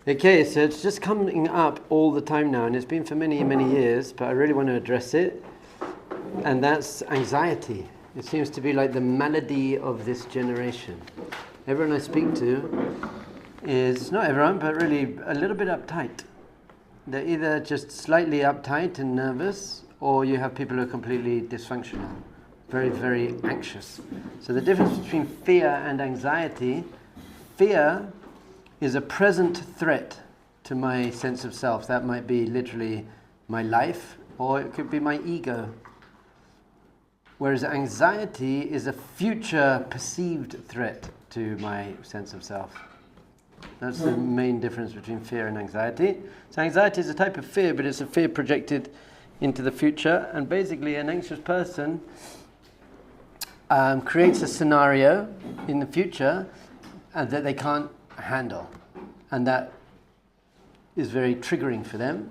Okay, so it's just coming up all the time now, and it's been for many, many years, but I really want to address it, and that's anxiety. It seems to be like the malady of this generation. Everyone I speak to is, not everyone, but really a little bit uptight. They're either just slightly uptight and nervous, or you have people who are completely dysfunctional, very, very anxious. So the difference between fear and anxiety, fear is a present threat to my sense of self. That might be literally my life, or it could be my ego. Whereas anxiety is a future perceived threat to my sense of self. That's the main difference between fear and anxiety. So anxiety is a type of fear, but it's a fear projected into the future. And basically an anxious person creates a scenario in the future that they can't handle, and that is very triggering for them,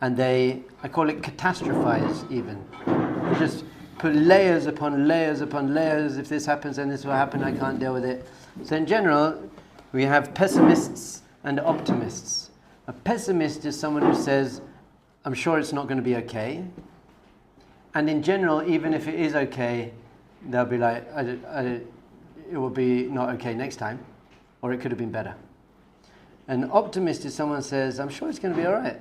and I call it catastrophize even. They just put layers upon layers upon layers. If this happens, then this will happen, I can't deal with it. So in general, we have pessimists and optimists. A pessimist is someone who says, I'm sure it's not going to be okay, and in general, even if it is okay, they'll be like, it will be not okay next time, or it could have been better. An optimist is someone who says, I'm sure it's going to be all right.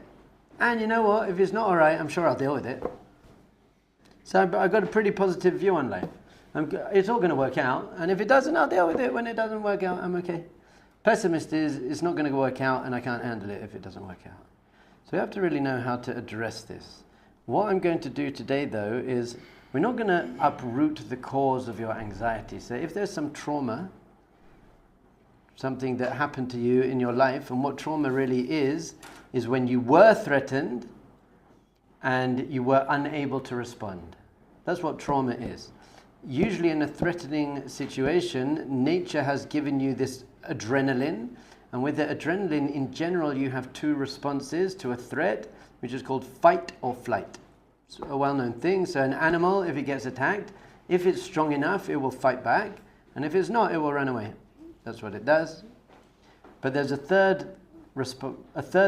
And you know what? If it's not all right, I'm sure I'll deal with it. So I've got a pretty positive view on life. It's all going to work out. And if it doesn't, I'll deal with it. When it doesn't work out, I'm okay. Pessimist is, it's not going to work out and I can't handle it if it doesn't work out. So we have to really know how to address this. What I'm going to do today, though, is we're not going to uproot the cause of your anxiety. So if there's some trauma, something that happened to you in your life, and what trauma really is when you were threatened and you were unable to respond. That's what trauma is. Usually in a threatening situation, nature has given you this adrenaline, and with the adrenaline in general you have two responses to a threat, which is called fight or flight. It's a well-known thing. So an animal, if it gets attacked, if it's strong enough, it will fight back, and if it's not, it will run away. That's what it does. But there's a third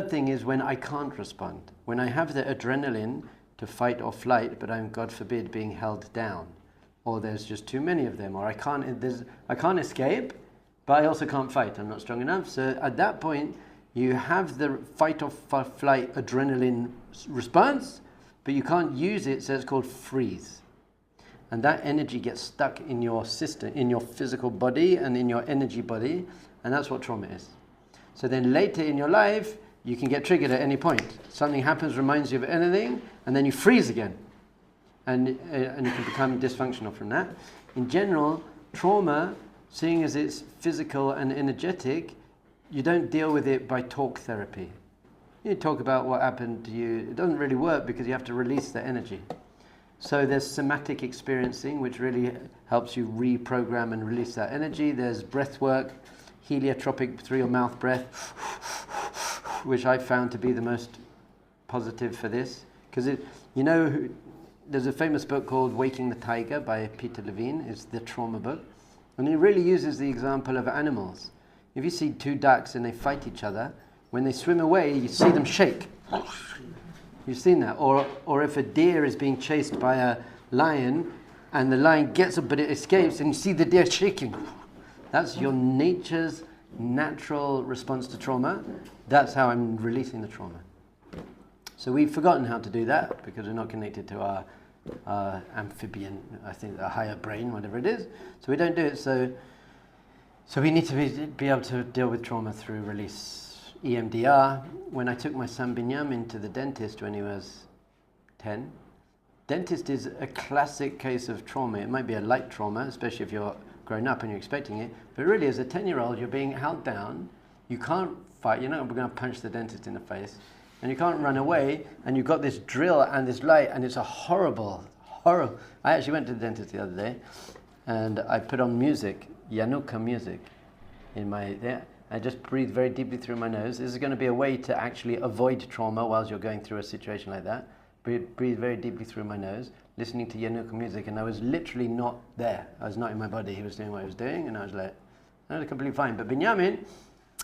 thing is when I can't respond. When I have the adrenaline to fight or flight, but I'm, God forbid, being held down. Or there's just too many of them. Or I can't escape, but I also can't fight. I'm not strong enough. So at that point, you have the fight or flight adrenaline response, but you can't use it, so it's called freeze. And that energy gets stuck in your system, in your physical body and in your energy body, and that's what trauma is. So then later in your life, you can get triggered at any point. Something happens, reminds you of anything, and then you freeze again. And you can become dysfunctional from that. In general, trauma, seeing as it's physical and energetic, you don't deal with it by talk therapy. You talk about what happened to you. It doesn't really work because you have to release the energy. So there's somatic experiencing, which really helps you reprogram and release that energy. There's breath work, heliotropic through your mouth breath, which I found to be the most positive for this. Because there's a famous book called Waking the Tiger by Peter Levine. It's the trauma book. And he really uses the example of animals. If you see two ducks and they fight each other, when they swim away, you see them shake. You've seen that. Or if a deer is being chased by a lion and the lion gets up but it escapes and you see the deer shaking. That's your nature's natural response to trauma. That's how I'm releasing the trauma. So we've forgotten how to do that because we're not connected to our amphibian, I think, a higher brain, whatever it is. So we don't do it. So we need to be able to deal with trauma through release. EMDR. When I took my son Binyamin to the dentist when he was 10, dentist is a classic case of trauma. It might be a light trauma, especially if you're grown up and you're expecting it, but really as a 10-year-old you're being held down, you can't fight, you're not going to punch the dentist in the face, and you can't run away, and you've got this drill and this light, and it's a horrible. I actually went to the dentist the other day, and I put on music, Yanuka music, I just breathe very deeply through my nose. This is going to be a way to actually avoid trauma whilst you're going through a situation like that. Breathe very deeply through my nose, listening to Yanuka music, and I was literally not there. I was not in my body. He was doing what he was doing, and I was completely fine. But Binyamin,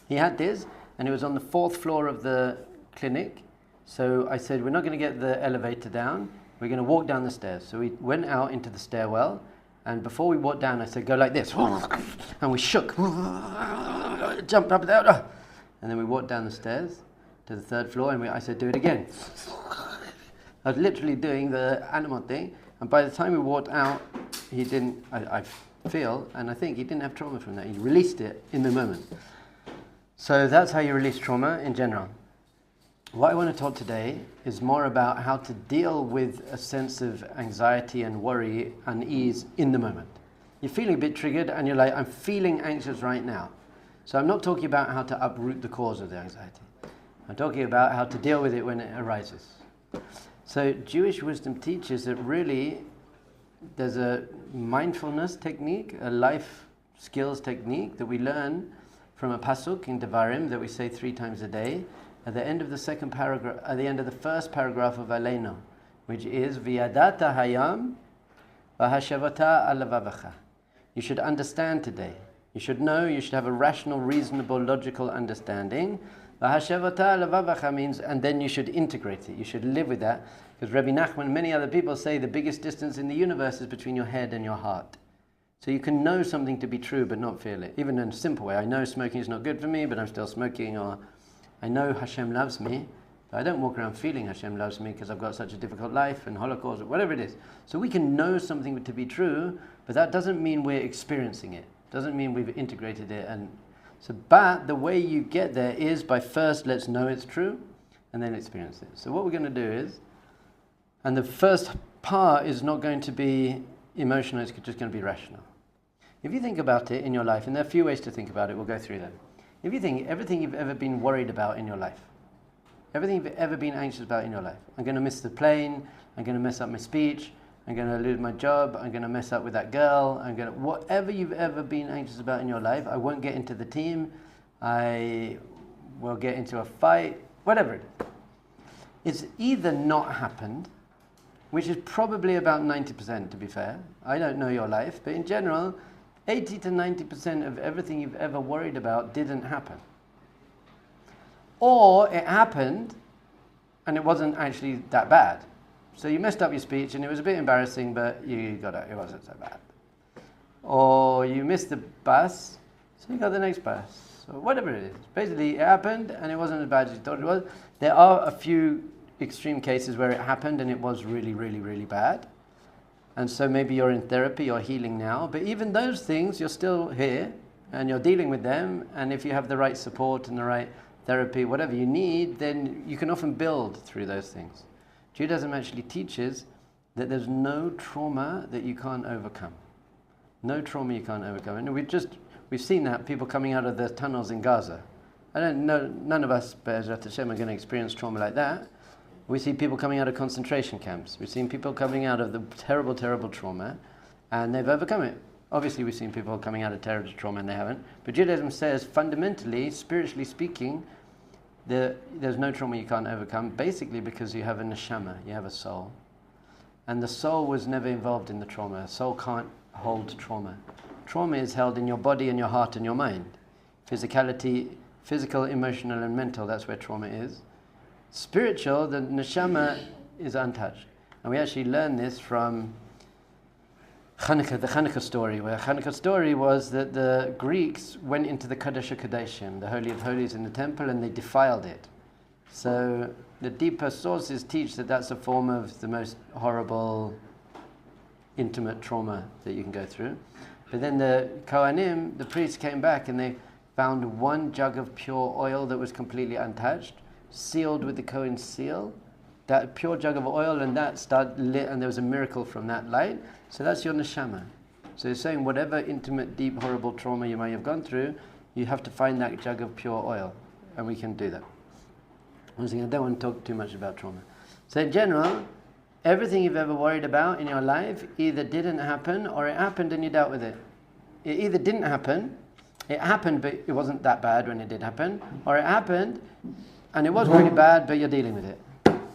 he had this, and it was on the 4th floor of the clinic. So I said, we're not going to get the elevator down, we're going to walk down the stairs. So we went out into the stairwell, and before we walked down, I said, go like this. And we shook, jumped up there, and then we walked down the stairs to the 3rd floor, and I said, do it again. I was literally doing the animal thing, and by the time we walked out, he didn't, I feel, and I think he didn't have trauma from that. He released it in the moment. So that's how you release trauma in general. What I want to talk today is more about how to deal with a sense of anxiety and worry, unease in the moment. You're feeling a bit triggered and you're like, I'm feeling anxious right now. So I'm not talking about how to uproot the cause of the anxiety. I'm talking about how to deal with it when it arises. So Jewish wisdom teaches that really there's a mindfulness technique, a life skills technique that we learn from a pasuk in Devarim that we say 3 times a day. At the end of the second paragraph, at the end of the first paragraph of Aleinu, which is V'yadata hayam v'hashavata alavavacha. You should understand today. You should know. You should have a rational, reasonable, logical understanding. V'hashavata alavavacha means, and then you should integrate it. You should live with that, because Rabbi Nachman and many other people say the biggest distance in the universe is between your head and your heart. So you can know something to be true but not feel it, even in a simple way. I know smoking is not good for me, but I'm still smoking, or I know Hashem loves me, but I don't walk around feeling Hashem loves me because I've got such a difficult life and Holocaust or whatever it is. So we can know something to be true, but that doesn't mean we're experiencing it. Doesn't mean we've integrated it. But the way you get there is by first let's know it's true and then experience it. So what we're going to do is, and the first part is not going to be emotional, it's just going to be rational. If you think about it in your life, and there are a few ways to think about it, we'll go through them. If you think everything you've ever been worried about in your life, everything you've ever been anxious about in your life, I'm going to miss the plane, I'm going to mess up my speech, I'm going to lose my job, I'm going to mess up with that girl, whatever you've ever been anxious about in your life, I won't get into the team, I will get into a fight, whatever it is. It's either not happened, which is probably about 90% to be fair. I don't know your life, but in general, 80 to 90% of everything you've ever worried about didn't happen. Or it happened and it wasn't actually that bad. So you messed up your speech and it was a bit embarrassing, but you got it wasn't so bad. Or you missed the bus, so you got the next bus. Or whatever it is. Basically, it happened and it wasn't as bad as you thought it was. There are a few extreme cases where it happened and it was really, really, really bad. And so maybe you're in therapy, you're healing now, but even those things, you're still here and you're dealing with them. And if you have the right support and the right therapy, whatever you need, then you can often build through those things. Judaism actually teaches that there's no trauma that you can't overcome. No trauma you can't overcome. And we've seen that, people coming out of the tunnels in Gaza. I don't know, none of us, Be'ezrat Hashem, are going to experience trauma like that. We see people coming out of concentration camps. We've seen people coming out of the terrible, terrible trauma, and they've overcome it. Obviously, we've seen people coming out of terrible trauma and they haven't. But Judaism says, fundamentally, spiritually speaking, there's no trauma you can't overcome, basically because you have a neshama, you have a soul. And the soul was never involved in the trauma. A soul can't hold trauma. Trauma is held in your body and your heart and your mind. Physicality, physical, emotional, and mental, that's where trauma is. Spiritual, the neshama is untouched. And we actually learn this from Hanukkah, the Hanukkah story, where Hanukkah story was that the Greeks went into the Kodesh HaKodeshim, the Holy of Holies in the temple, and they defiled it. So the deeper sources teach that that's a form of the most horrible, intimate trauma that you can go through. But then the Kohanim, the priests, came back and they found one jug of pure oil that was completely untouched, sealed with the Kohen's seal, that pure jug of oil, and that started lit, and there was a miracle from that light. So that's your neshama. So he's saying whatever intimate, deep, horrible trauma you may have gone through, you have to find that jug of pure oil, and we can do that. I don't want to talk too much about trauma. So in general, everything you've ever worried about in your life either didn't happen or it happened and you dealt with it. It either didn't happen, it happened but it wasn't that bad when it did happen, or it happened and it was really bad but you're dealing with it.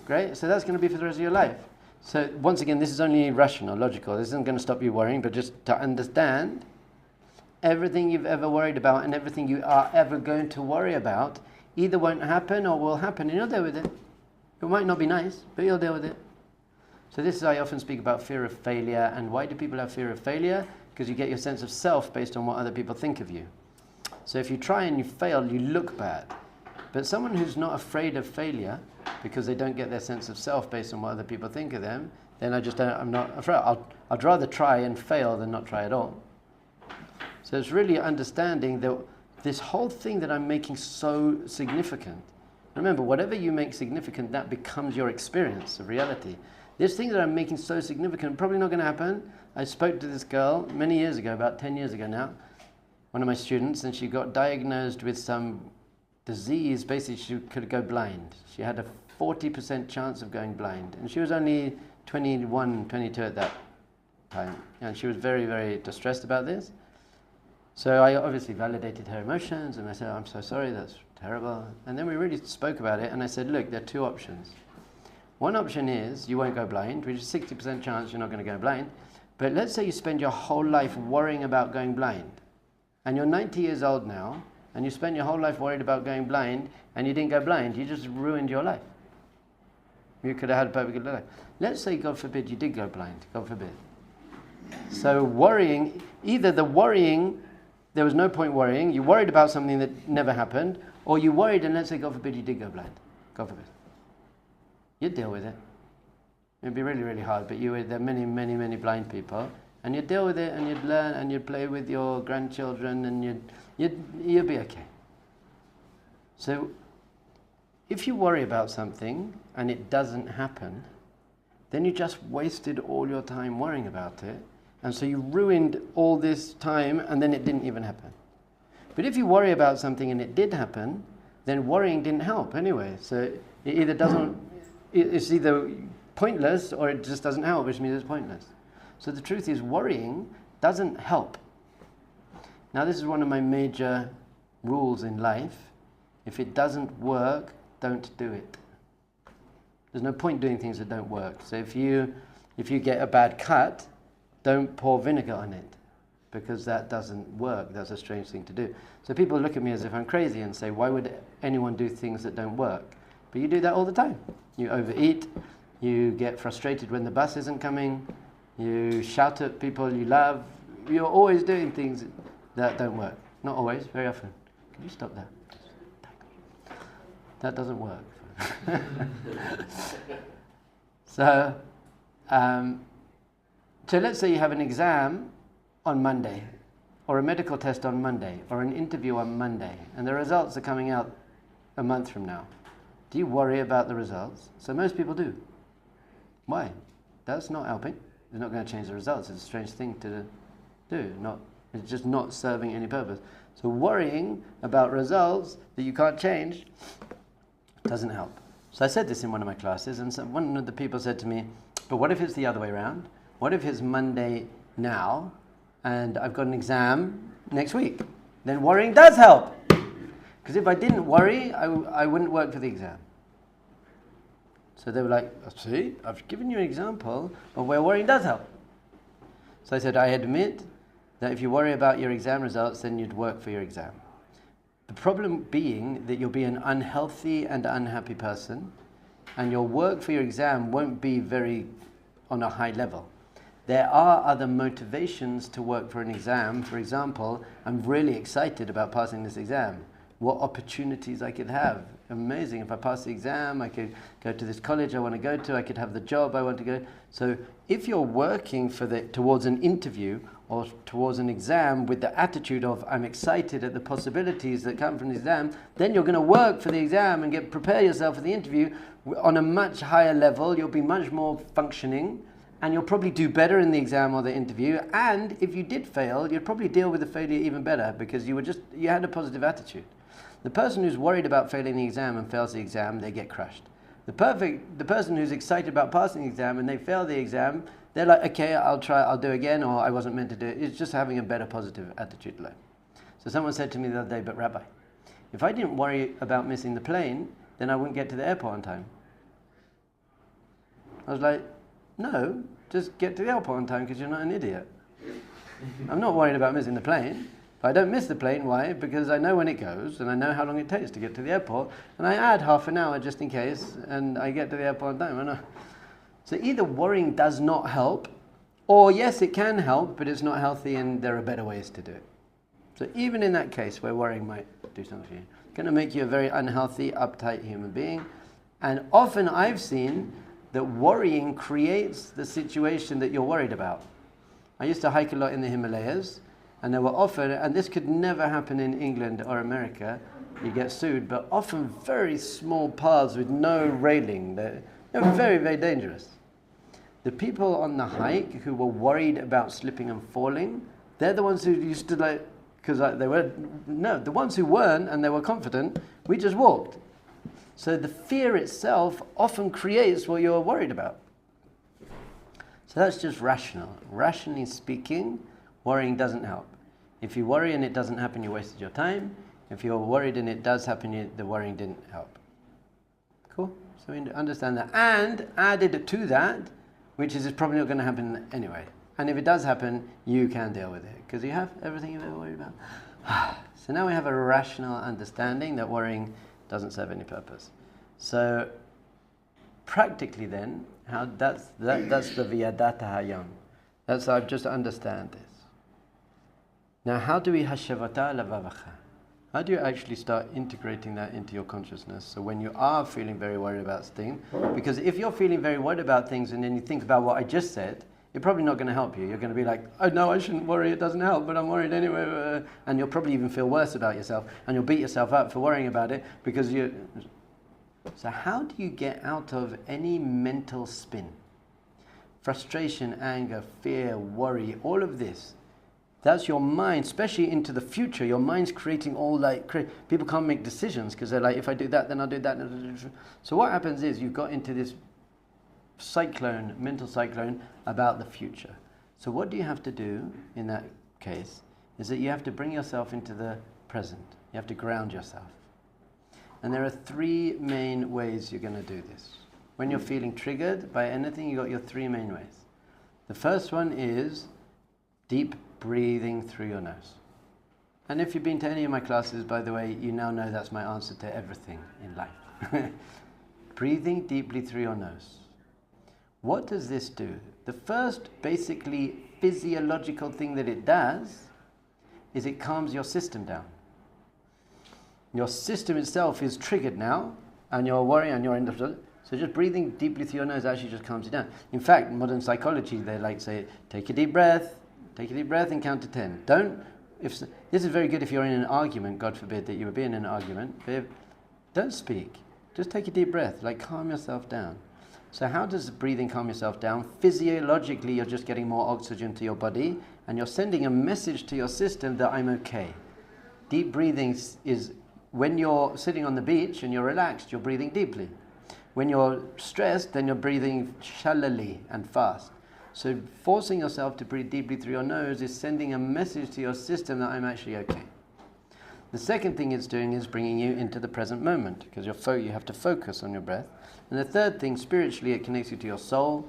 Great? So that's going to be for the rest of your life. So once again, this is only rational, logical. This isn't going to stop you worrying, but just to understand, everything you've ever worried about and everything you are ever going to worry about either won't happen or will happen, and you'll deal with it. It might not be nice, but you'll deal with it. So this is, I often speak about fear of failure. And why do people have fear of failure? Because you get your sense of self based on what other people think of you. So if you try and you fail, you look bad. But someone who's not afraid of failure, because they don't get their sense of self based on what other people think of them, then I'm not afraid. I'd rather try and fail than not try at all. So it's really understanding that this whole thing that I'm making so significant. Remember, whatever you make significant, that becomes your experience of reality. This thing that I'm making so significant, probably not going to happen. I spoke to this girl many years ago, about 10 years ago now, one of my students, and she got diagnosed with some disease. Basically, she could go blind. She had a 40% chance of going blind. And she was only 21, 22 at that time. And she was very, very distressed about this. So I obviously validated her emotions, and I said, I'm so sorry, that's terrible. And then we really spoke about it, and I said, look, there are two options. One option is you won't go blind, which is 60% chance you're not going to go blind. But let's say you spend your whole life worrying about going blind. And you're 90 years old now, and you spend your whole life worried about going blind, and you didn't go blind. You just ruined your life. You could have had a perfect good life. Let's say, God forbid, you did go blind. God forbid. So worrying, either the worrying, there was no point worrying, you worried about something that never happened, or you worried and let's say, God forbid, you did go blind. God forbid. You'd deal with it. It'd be really, really hard, but there are many, many, many blind people, and you'd deal with it, and you'd learn, and you'd play with your grandchildren, and you'd be okay. So if you worry about something and it doesn't happen, then you just wasted all your time worrying about it. And so you ruined all this time and then it didn't even happen. But if you worry about something and it did happen, then worrying didn't help anyway. So it's either pointless or it just doesn't help, which means it's pointless. So the truth is, worrying doesn't help. Now this is one of my major rules in life. If it doesn't work, don't do it. There's no point doing things that don't work. So if you get a bad cut, don't pour vinegar on it, because that doesn't work. That's a strange thing to do. So people look at me as if I'm crazy and say, why would anyone do things that don't work? But you do that all the time. You overeat, you get frustrated when the bus isn't coming, you shout at people you love. You're always doing things that don't work. Not always, very often. Can you stop that? That doesn't work. So let's say you have an exam on Monday, or a medical test on Monday, or an interview on Monday, and the results are coming out a month from now. Do you worry about the results? So most people do. Why? That's not helping. It's not going to change the results. It's a strange thing to do. It's just not serving any purpose. So worrying about results that you can't change doesn't help. So I said this in one of my classes, and one of the people said to me, but what if it's the other way around? What if it's Monday now, and I've got an exam next week? Then worrying does help. Because if I didn't worry, I wouldn't work for the exam. So they were like, see, I've given you an example of where worrying does help. So I said, I admit that if you worry about your exam results, then you'd work for your exam. The problem being that you'll be an unhealthy and unhappy person, and your work for your exam won't be very on a high level. There are other motivations to work for an exam. For example, I'm really excited about passing this exam. What opportunities I could have. Amazing. If I pass the exam, I could go to this college I want to go to, I could have the job I want to go. So if you're working towards an interview or towards an exam with the attitude of I'm excited at the possibilities that come from the exam, then you're going to work for the exam and prepare yourself for the interview on a much higher level. You'll be much more functioning, and you'll probably do better in the exam or the interview. And if you did fail, you'd probably deal with the failure even better, because you had a positive attitude. The person who's worried about failing the exam and fails the exam, they get crushed. The person who's excited about passing the exam and they fail the exam, they're like, okay, I'll do again, or I wasn't meant to do it. It's just having a better positive attitude to life. So someone said to me the other day, but Rabbi, if I didn't worry about missing the plane, then I wouldn't get to the airport on time. I was like, no, just get to the airport on time because you're not an idiot. I'm not worried about missing the plane. But I don't miss the plane. Why? Because I know when it goes, and I know how long it takes to get to the airport, and I add half an hour just in case, and I get to the airport on time. So either worrying does not help, or yes, it can help, but it's not healthy, and there are better ways to do it. So even in that case where worrying might do something for you, it's going to make you a very unhealthy, uptight human being. And often I've seen that worrying creates the situation that you're worried about. I used to hike a lot in the Himalayas, and there were often, and this could never happen in England or America, you get sued, but often very small paths with no railing. They're very, very dangerous. The people on the hike who were worried about slipping and falling, they're the ones who used to the ones who weren't and they were confident, we just walked. So the fear itself often creates what you're worried about. So that's just rational. Rationally speaking, worrying doesn't help. If you worry and it doesn't happen, you wasted your time. If you're worried and it does happen, the worrying didn't help. Cool? So we understand that. And added to that, which is probably not going to happen anyway. And if it does happen, you can deal with it because you have everything you've ever worried about. So now we have a rational understanding that worrying doesn't serve any purpose. So practically then, how that's the Viyadata Hayam. That's how just understand this. Now how do we Hashavata Lavavacha? How do you actually start integrating that into your consciousness? So when you are feeling very worried about things, because if you're feeling very worried about things and then you think about what I just said, you're probably not going to help you. You're going to be like, oh no, I shouldn't worry, it doesn't help, but I'm worried anyway. And you'll probably even feel worse about yourself, and you'll beat yourself up for worrying about it because you... So how do you get out of any mental spin? Frustration, anger, fear, worry, all of this. That's your mind, especially into the future. Your mind's creating all people can't make decisions because they're like, if I do that, then I'll do that. So what happens is you've got into this mental cyclone about the future. So what do you have to do in that case is that you have to bring yourself into the present. You have to ground yourself. And there are three main ways you're going to do this. When you're feeling triggered by anything, you've got your three main ways. The first one is deep breathing through your nose. And if you've been to any of my classes, by the way, you now know that's my answer to everything in life. Breathing deeply through your nose. What does this do? The first basically physiological thing that it does is it calms your system down. Your system itself is triggered now, and you're worrying and you're in the... So just breathing deeply through your nose actually just calms you down. In fact, modern psychology, they like say, take a deep breath and count to 10. This is very good if you're in an argument, God forbid that you would be in an argument. Don't speak. Just take a deep breath, calm yourself down. So how does breathing calm yourself down? Physiologically, you're just getting more oxygen to your body, and you're sending a message to your system that I'm okay. Deep breathing is when you're sitting on the beach and you're relaxed, you're breathing deeply. When you're stressed, then you're breathing shallowly and fast. So forcing yourself to breathe deeply through your nose is sending a message to your system that I'm actually okay. The second thing it's doing is bringing you into the present moment, because you have to focus on your breath. And the third thing, spiritually, it connects you to your soul,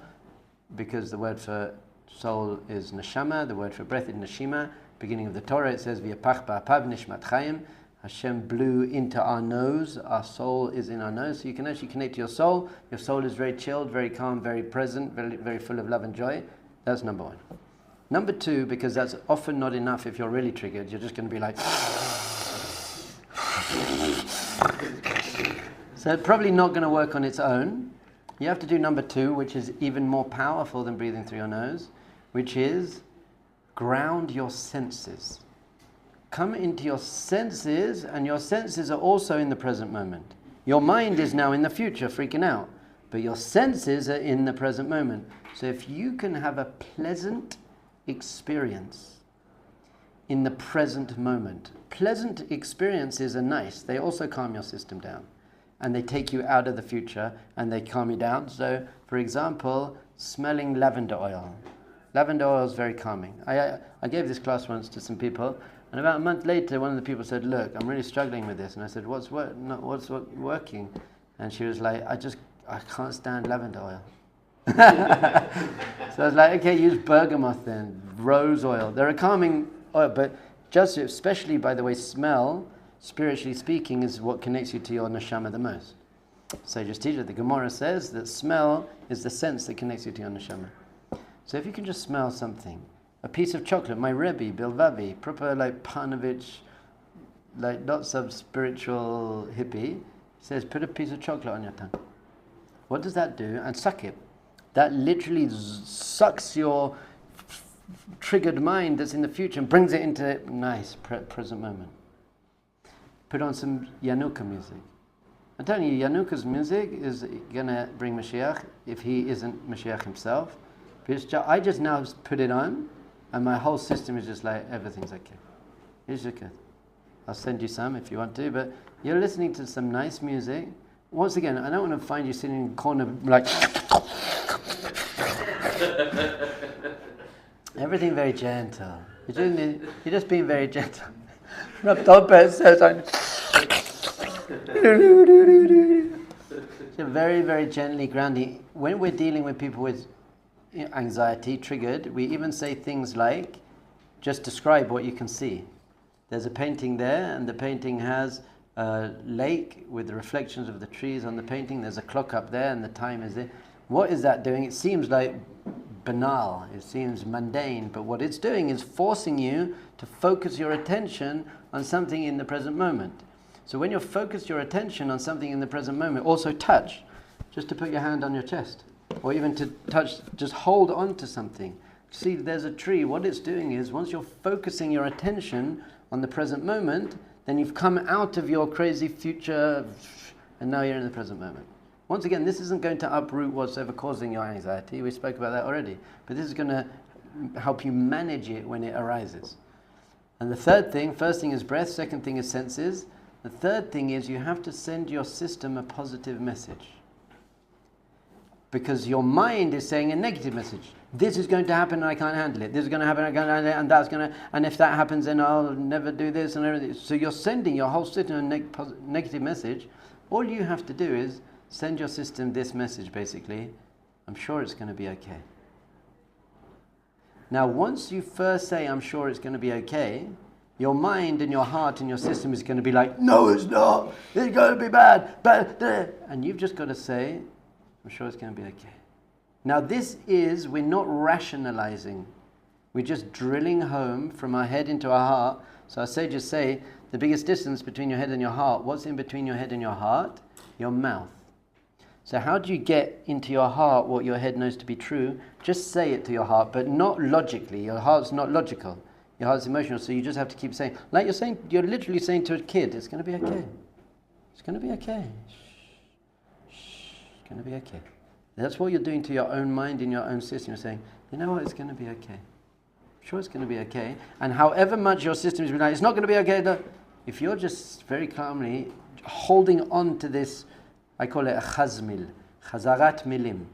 because the word for soul is neshama, the word for breath is neshima. Beginning of the Torah, it says, V'yapach ba'apav nishmat chayim. Hashem blew into our nose. Our soul is in our nose. So you can actually connect to your soul. Your soul is very chilled, very calm, very present, very, very full of love and joy. That's number one. Number two, because that's often not enough if you're really triggered, you're just going to be like... So it's probably not going to work on its own. You have to do number two, which is even more powerful than breathing through your nose, which is ground your senses. Come into your senses, and your senses are also in the present moment. Your mind is now in the future, freaking out, but your senses are in the present moment. So if you can have a pleasant experience in the present moment. Pleasant experiences are nice. They also calm your system down. And they take you out of the future and they calm you down. So, for example, smelling lavender oil. Lavender oil is very calming. I gave this class once to some people, and about a month later, one of the people said, "Look, I'm really struggling with this." And I said, "What's working?" And she was like, "I can't stand lavender oil." So I was like, "Okay, use bergamot then, rose oil. They're a calming oil, but Just especially, by the way, smell, spiritually speaking, is what connects you to your neshama the most. Sages teach it. The Gemara says that smell is the sense that connects you to your neshama. So if you can just smell something, a piece of chocolate, my Rebbe, Bilvavi, proper like Panovich, like not some spiritual hippie, says put a piece of chocolate on your tongue. What does that do? And suck it. That literally sucks your triggered mind that's in the future and brings it into nice present moment. Put on some Yanuka music. I'm telling you, Yanuka's music is going to bring Mashiach if he isn't Mashiach himself. I just now put it on and my whole system is just like, everything's okay. It's just good. I'll send you some if you want to, but you're listening to some nice music. Once again, I don't want to find you sitting in the corner like... Everything very gentle. You're just being very gentle. Very, very gently grounding. When we're dealing with people with anxiety triggered, we even say things like, just describe what you can see. There's a painting there, and the painting has a lake with the reflections of the trees on the painting. There's a clock up there, and the time is there. What is that doing? It seems like banal. It seems mundane, but what it's doing is forcing you to focus your attention on something in the present moment. So when you focus your attention on something in the present moment, also touch, just to put your hand on your chest, or even to touch, just hold on to something. See, there's a tree. What it's doing is, once you're focusing your attention on the present moment, then you've come out of your crazy future, and now you're in the present moment. Once again, this isn't going to uproot what's ever causing your anxiety. We spoke about that already. But this is going to help you manage it when it arises. And the third thing, first thing is breath, second thing is senses. The third thing is you have to send your system a positive message. Because your mind is saying a negative message. This is going to happen and I can't handle it. This is going to happen and I can't handle it, and that's going to, and if that happens then I'll never do this and everything. So you're sending your whole system a negative message. All you have to do is send your system this message basically, I'm sure it's going to be okay. Now once you first say I'm sure it's going to be okay, your mind and your heart and your system is going to be like, no it's not, it's going to be bad, and you've just got to say, I'm sure it's going to be okay. Now we're not rationalizing, we're just drilling home from our head into our heart. So our sages say, the biggest distance between your head and your heart, what's in between your head and your heart? Your mouth. So how do you get into your heart what your head knows to be true? Just say it to your heart, but not logically. Your heart's not logical. Your heart's emotional, so you just have to keep saying. Like you're literally saying to a kid, it's going to be okay. It's going to be okay. It's going to be okay. That's what you're doing to your own mind in your own system. You're saying, you know what, it's going to be okay. I'm sure it's going to be okay. And however much your system is like, it's not going to be okay. No. If you're just very calmly holding on to this, I call it a chazmil, chazarat milim,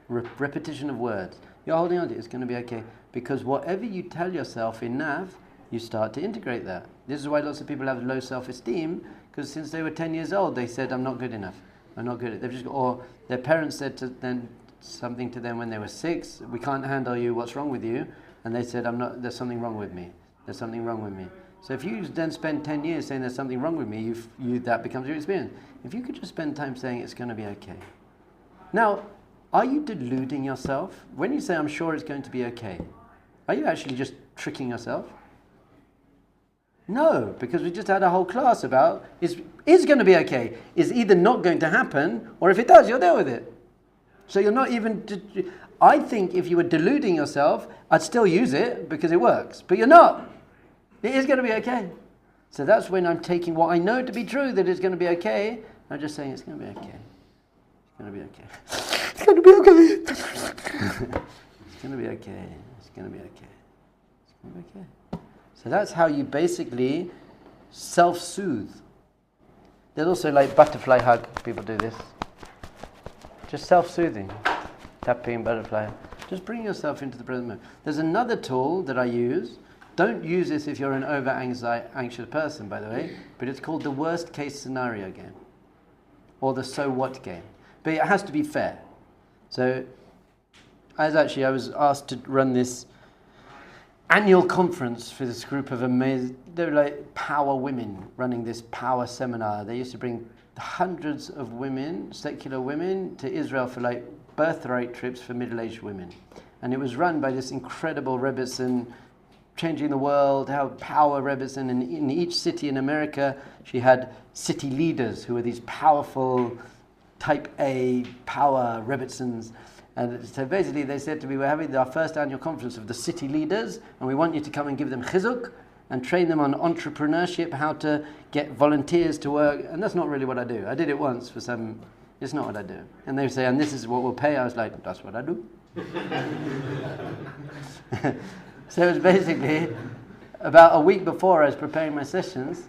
repetition of words. You're holding on to it, it's going to be okay. Because whatever you tell yourself enough, you start to integrate that. This is why lots of people have low self-esteem, because since they were 10 years old, they said, I'm not good enough. I'm not good. Or their parents said something to them when they were 6, we can't handle you, what's wrong with you? And they said, there's something wrong with me. There's something wrong with me. So if you then spend 10 years saying there's something wrong with me, that becomes your experience. If you could just spend time saying it's going to be okay. Now, are you deluding yourself? When you say I'm sure it's going to be okay, are you actually just tricking yourself? No, because we just had a whole class about is going to be okay. Is either not going to happen, or if it does, you'll deal with it. So you're not even... I think if you were deluding yourself, I'd still use it because it works. But you're not. It is going to be okay. So that's when I'm taking what I know to be true, that it's going to be okay. I'm just saying it's going to be okay. It's going to be okay. It's going to be okay. It's going to be okay. It's going to be okay. It's going to be okay. So that's how you basically self-soothe. There's also like butterfly hug. People do this. Just self-soothing. Tapping, butterfly. Just bring yourself into the present moment. There's another tool that I use. Don't use this if you're an over-anxious person, by the way, but it's called the worst case scenario game, or the so what game. But it has to be fair. So, I was asked to run this annual conference for this group of amazing, they were like power women running this power seminar. They used to bring hundreds of women, secular women, to Israel for like birthright trips for middle-aged women. And it was run by this incredible Rebbetzin, changing the world, how power Rebbetzin. And in each city in America, she had city leaders who were these powerful type A power Rebbetzins. And so basically they said to me, we're having our first annual conference of the city leaders, and we want you to come and give them chizuk and train them on entrepreneurship, how to get volunteers to work. And that's not really what I do. I did it once for some, it's not what I do. And they would say, and this is what we'll pay. I was like, that's what I do. So it was basically about a week before I was preparing my sessions,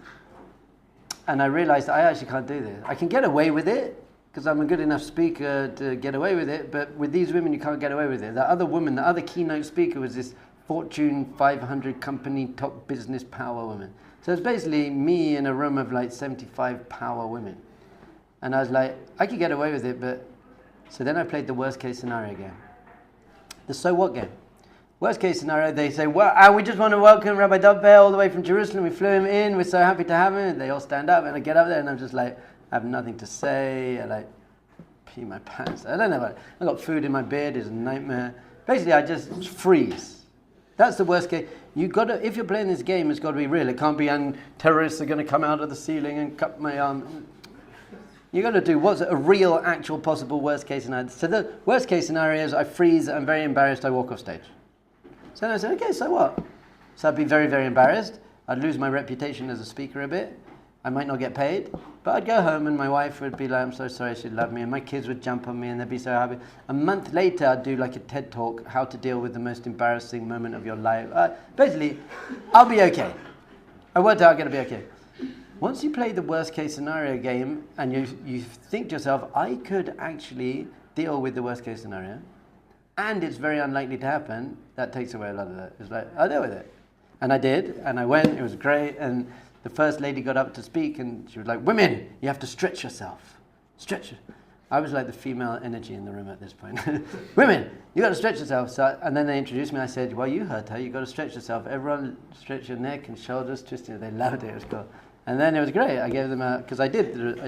and I realized I actually can't do this. I can get away with it, because I'm a good enough speaker to get away with it, but with these women you can't get away with it. The other woman, the other keynote speaker was this Fortune 500 company top business power woman. So it's basically me in a room of like 75 power women. And I was like, I could get away with it, but... So then I played the worst case scenario game. The so what game. Worst case scenario, they say, well, we just want to welcome Rabbi Dovber all the way from Jerusalem. We flew him in. We're so happy to have him. And they all stand up, and I get up there and I'm just like, I have nothing to say. I like pee my pants. I don't know what. I got food in my beard. It's a nightmare. Basically, I just freeze. That's the worst case. You got to, if you're playing this game, it's got to be real. It can't be, and terrorists are going to come out of the ceiling and cut my arm. You got to do what's a real, actual, possible worst case scenario. So the worst case scenario is I freeze. I'm very embarrassed. I walk off stage. So then I said, okay, so what? So I'd be very, very embarrassed. I'd lose my reputation as a speaker a bit. I might not get paid, but I'd go home and my wife would be like, I'm so sorry, she'd love me, and my kids would jump on me and they'd be so happy. A month later, I'd do like a TED talk, how to deal with the most embarrassing moment of your life. Basically, I'll be okay. I worked out I'm going to be okay. Once you play the worst case scenario game and you think to yourself, I could actually deal with the worst case scenario, and it's very unlikely to happen, that takes away a lot of that. It's like, I'll deal with it. And I did, and I went, it was great, and the first lady got up to speak and she was like, women, you have to stretch yourself. Stretch it. I was like the female energy in the room at this point. Women, you got to stretch yourself. So, and then they introduced me. I said, well, you heard her. You got to stretch yourself. Everyone stretch your neck and shoulders, twist it. They loved it. It was cool. And then it was great. I gave them a, because I did it. Yeah,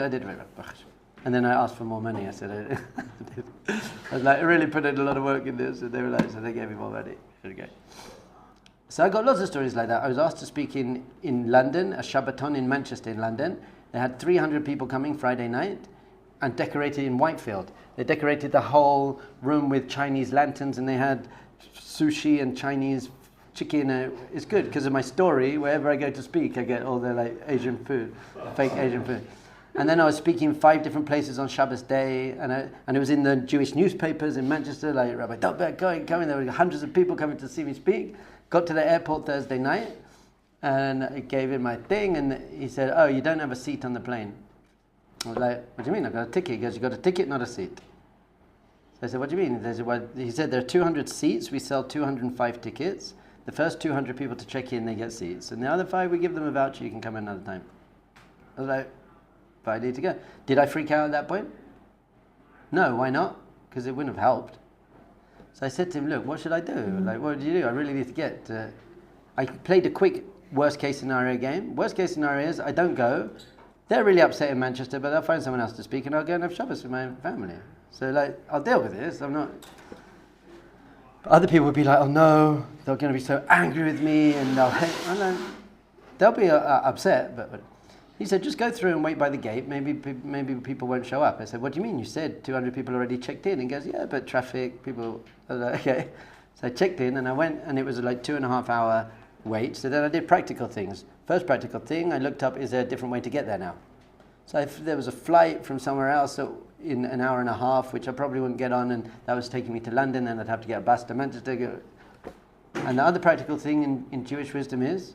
I did it. And then I asked for more money. I said, I did. I was like, I really put in a lot of work in this. And they were like, so they gave me more money. It was great. So I got lots of stories like that. I was asked to speak in London, a Shabbaton in Manchester in London. They had 300 people coming Friday night and decorated in Whitefield. They decorated the whole room with Chinese lanterns and they had sushi and Chinese chicken. It's good because of my story. Wherever I go to speak, I get all the like Asian food, fake Asian food. And then I was speaking in 5 different places on Shabbos day, and it was in the Jewish newspapers in Manchester, like Rabbi Dovber coming. There were hundreds of people coming to see me speak. Got to the airport Thursday night, and I gave him my thing, and he said, oh, you don't have a seat on the plane. I was like, what do you mean? I've got a ticket. He goes, you got a ticket, not a seat. So I said, what do you mean? He said, there are 200 seats. We sell 205 tickets. The first 200 people to check in, they get seats. And the other 5, we give them a voucher. You can come another time. I was like, but I need to go. Did I freak out at that point? No, why not? Because it wouldn't have helped. So I said to him, look, what should I do? Like, what did you do? I really need to get... I played a quick worst case scenario game. Worst case scenario is I don't go. They're really upset in Manchester, but I'll find someone else to speak and I'll go and have Shabbos with my family. So like, I'll deal with this. I'm not... Other people would be like, oh no, they're going to be so angry with me and they'll hate... I'm like, they'll be upset, but he said, just go through and wait by the gate. Maybe people won't show up. I said, what do you mean? You said 200 people already checked in. He goes, yeah, but traffic, people... I was like, okay. So I checked in and I went and it was like 2.5 hour wait. So then I did practical things. First practical thing, I looked up, is there a different way to get there now? So if there was a flight from somewhere else in an hour and a half, which I probably wouldn't get on, and that was taking me to London, and I'd have to get a bus to Manchester. And the other practical thing in Jewish wisdom is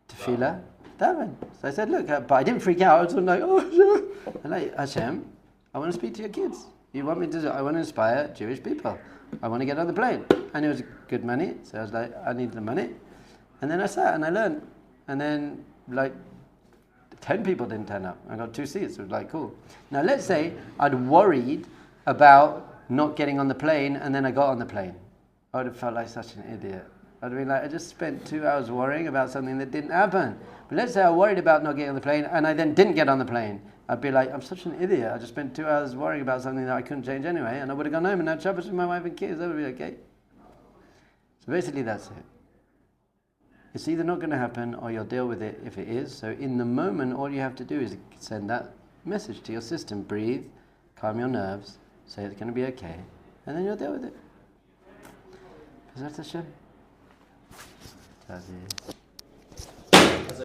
tefillah. So I said, look, but I didn't freak out. I was like, oh, sure. I'm like, Hashem, I want to speak to your kids. You want me to, I want to inspire Jewish people. I want to get on the plane. And it was good money. So I was like, I need the money. And then I sat and I learned. And then like 10 people didn't turn up. I got 2 seats. It was like, cool. Now let's say I'd worried about not getting on the plane and then I got on the plane. I would have felt like such an idiot. I'd been like, I just spent 2 hours worrying about something that didn't happen. But let's say I worried about not getting on the plane and I then didn't get on the plane. I'd be like, I'm such an idiot. I just spent 2 hours worrying about something that I couldn't change anyway, and I would have gone home and had troubles with my wife and kids. That would be okay. So basically that's it. It's either not going to happen or you'll deal with it if it is. So in the moment, all you have to do is send that message to your system. Breathe, calm your nerves, say it's going to be okay, and then you'll deal with it. Is that Hashem? That's it.